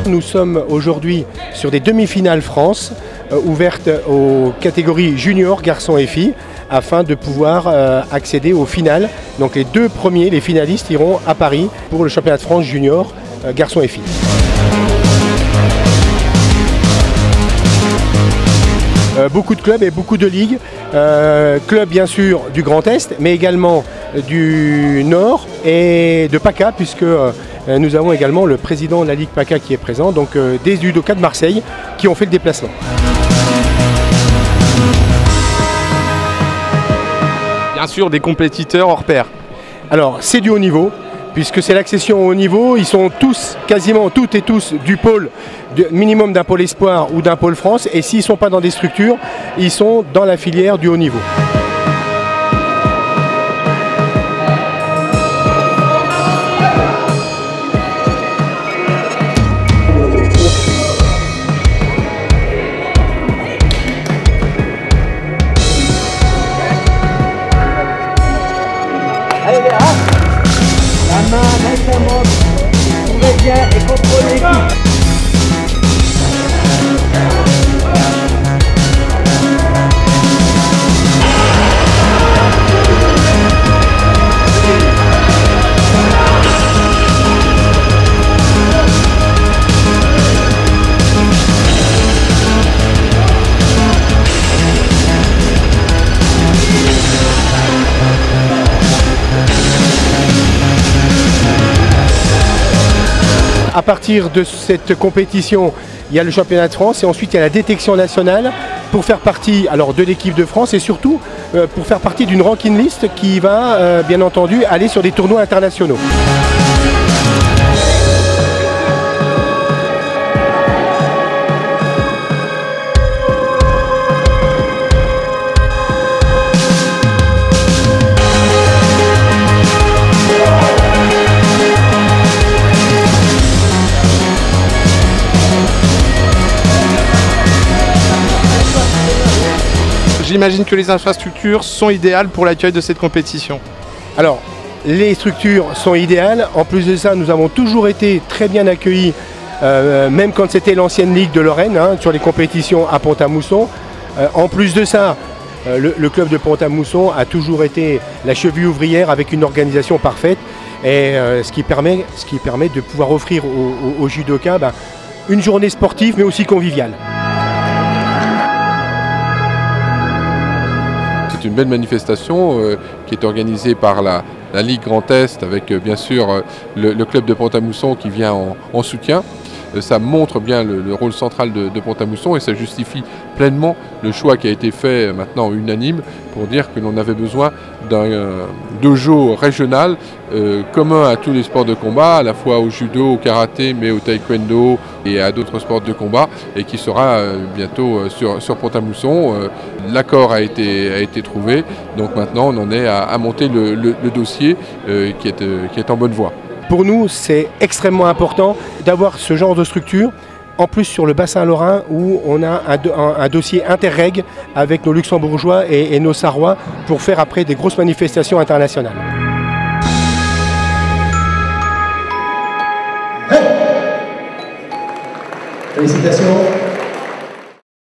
Nous sommes aujourd'hui sur des demi-finales France ouvertes aux catégories juniors, garçons et filles, afin de pouvoir accéder aux finales. Donc les deux premiers, les finalistes, iront à Paris pour le championnat de France junior, garçons et filles. Beaucoup de clubs et beaucoup de ligues. Clubs bien sûr du Grand Est, mais également du Nord et de PACA, puisque nous avons également le président de la Ligue PACA qui est présent, donc des judokas de Marseille qui ont fait le déplacement. Bien sûr, des compétiteurs hors pair. Alors c'est du haut niveau, puisque c'est l'accession au haut niveau. Ils sont tous, quasiment toutes et tous, du pôle, minimum d'un pôle espoir ou d'un pôle France. Et s'ils ne sont pas dans des structures, ils sont dans la filière du haut niveau. Allez, la main main, ouvrez bien et contrôlez tout. À partir de cette compétition, il y a le championnat de France et ensuite il y a la détection nationale pour faire partie alors, de l'équipe de France et surtout pour faire partie d'une ranking list qui va bien entendu aller sur des tournois internationaux. J'imagine que les infrastructures sont idéales pour l'accueil de cette compétition. Alors, les structures sont idéales. En plus de ça, nous avons toujours été très bien accueillis, même quand c'était l'ancienne Ligue de Lorraine, sur les compétitions à Pont-à-Mousson. En plus de ça, le club de Pont-à-Mousson a toujours été la cheville ouvrière avec une organisation parfaite. Et ce qui permet de pouvoir offrir aux judokas une journée sportive, mais aussi conviviale. C'est une belle manifestation qui est organisée par la Ligue Grand Est avec bien sûr le club de Pont-à-Mousson qui vient en soutien. Ça montre bien le rôle central de Pont-à-Mousson et ça justifie pleinement le choix qui a été fait maintenant unanime pour dire que l'on avait besoin d'un dojo régional commun à tous les sports de combat, à la fois au judo, au karaté, mais au taekwondo et à d'autres sports de combat et qui sera bientôt sur Pont-à-Mousson. L'accord a été trouvé, donc maintenant on en est à monter le dossier qui est en bonne voie. Pour nous, c'est extrêmement important d'avoir ce genre de structure, en plus sur le bassin lorrain où on a un dossier interreg avec nos luxembourgeois et nos sarrois pour faire après des grosses manifestations internationales. Félicitations.